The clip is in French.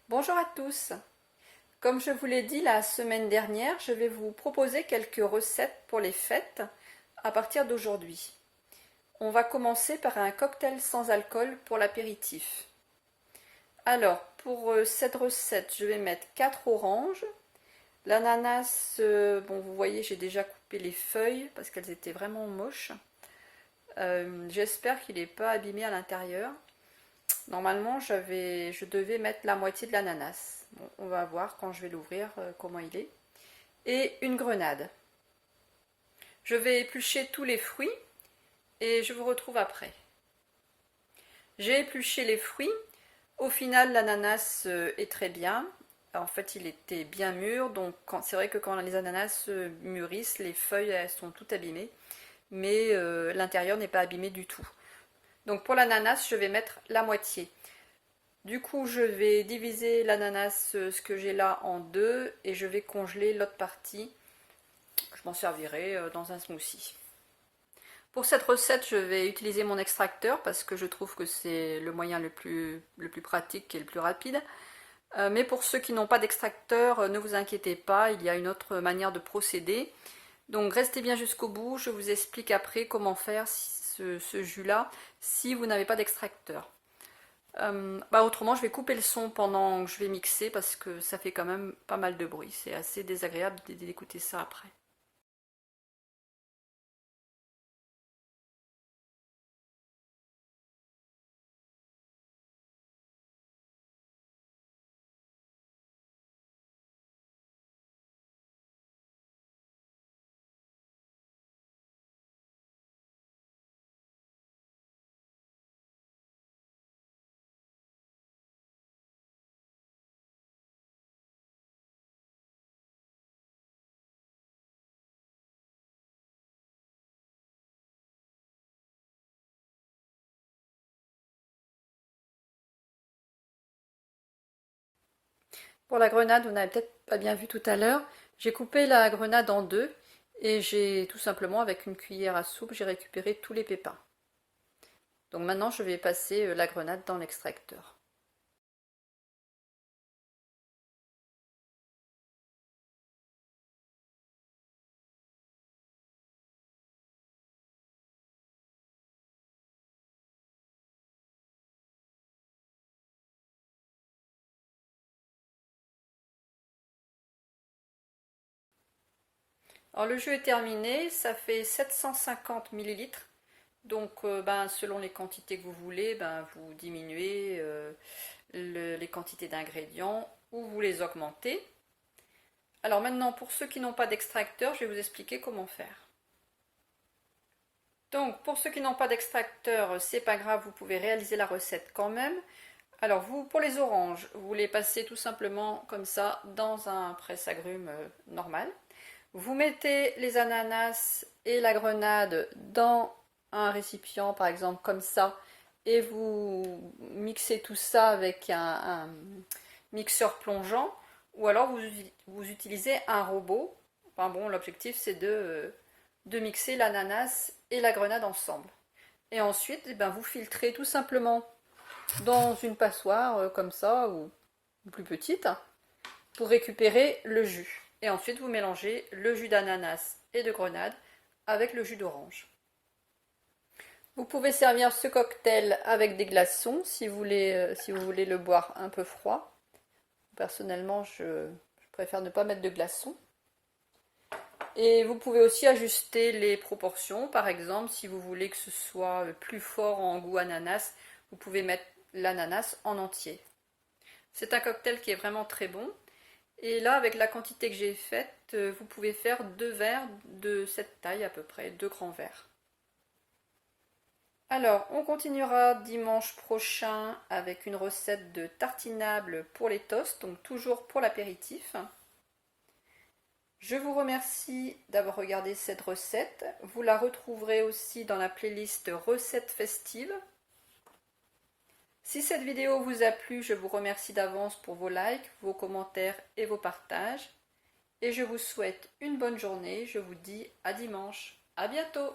Bonjour à tous. Comme je vous l'ai dit la semaine dernière, je vais vous proposer quelques recettes pour les fêtes à partir d'aujourd'hui. On va commencer par un cocktail sans alcool pour l'apéritif. Alors, pour cette recette, je vais mettre 4 oranges. L'ananas, bon, vous voyez, j'ai déjà coupé les feuilles parce qu'elles étaient vraiment moches. J'espère qu'il n'est pas abîmé à l'intérieur. Normalement, je devais mettre la moitié de l'ananas. Bon, on va voir quand je vais l'ouvrir comment il est. Et une grenade. Je vais éplucher tous les fruits et je vous retrouve après. J'ai épluché les fruits. Au final, l'ananas est très bien. En fait, il était bien mûr, donc c'est vrai que quand les ananas mûrissent, les feuilles elles sont toutes abîmées, mais l'intérieur n'est pas abîmé du tout. Donc pour l'ananas, je vais mettre la moitié. Du coup, je vais diviser l'ananas, ce que j'ai là, en deux et je vais congeler l'autre partie. Je m'en servirai dans un smoothie. Pour cette recette, je vais utiliser mon extracteur parce que je trouve que c'est le moyen le plus pratique et le plus rapide. Mais pour ceux qui n'ont pas d'extracteur, ne vous inquiétez pas, il y a une autre manière de procéder. Donc restez bien jusqu'au bout, je vous explique après comment faire ce jus-là si vous n'avez pas d'extracteur. Autrement, je vais couper le son pendant que je vais mixer parce que ça fait quand même pas mal de bruit. C'est assez désagréable d'écouter ça après. Pour la grenade, vous n'avez peut-être pas bien vu tout à l'heure, j'ai coupé la grenade en deux et j'ai tout simplement avec une cuillère à soupe, j'ai récupéré tous les pépins. Donc maintenant, je vais passer la grenade dans l'extracteur. Alors le jus est terminé, ça fait 750 millilitres. Donc selon les quantités que vous voulez, vous diminuez les quantités d'ingrédients ou vous les augmentez. Alors maintenant, pour ceux qui n'ont pas d'extracteur, je vais vous expliquer comment faire. Donc pour ceux qui n'ont pas d'extracteur, c'est pas grave, vous pouvez réaliser la recette quand même. Alors vous, pour les oranges, vous les passez tout simplement comme ça dans un presse-agrumes normal. Vous mettez les ananas et la grenade dans un récipient, par exemple comme ça, et vous mixez tout ça avec un mixeur plongeant, ou alors vous utilisez un robot. Enfin bon, l'objectif c'est de mixer l'ananas et la grenade ensemble. Et ensuite, vous filtrez tout simplement dans une passoire comme ça, ou plus petite, pour récupérer le jus. Et ensuite, vous mélangez le jus d'ananas et de grenade avec le jus d'orange. Vous pouvez servir ce cocktail avec des glaçons si vous voulez le boire un peu froid. Personnellement, je préfère ne pas mettre de glaçons. Et vous pouvez aussi ajuster les proportions. Par exemple, si vous voulez que ce soit plus fort en goût ananas, vous pouvez mettre l'ananas en entier. C'est un cocktail qui est vraiment très bon. Et là, avec la quantité que j'ai faite, vous pouvez faire 2 verres de cette taille à peu près, 2 grands verres. Alors, on continuera dimanche prochain avec une recette de tartinable pour les toasts, donc toujours pour l'apéritif. Je vous remercie d'avoir regardé cette recette. Vous la retrouverez aussi dans la playlist recettes festives. Si cette vidéo vous a plu, je vous remercie d'avance pour vos likes, vos commentaires et vos partages. Et je vous souhaite une bonne journée. Je vous dis à dimanche. À bientôt!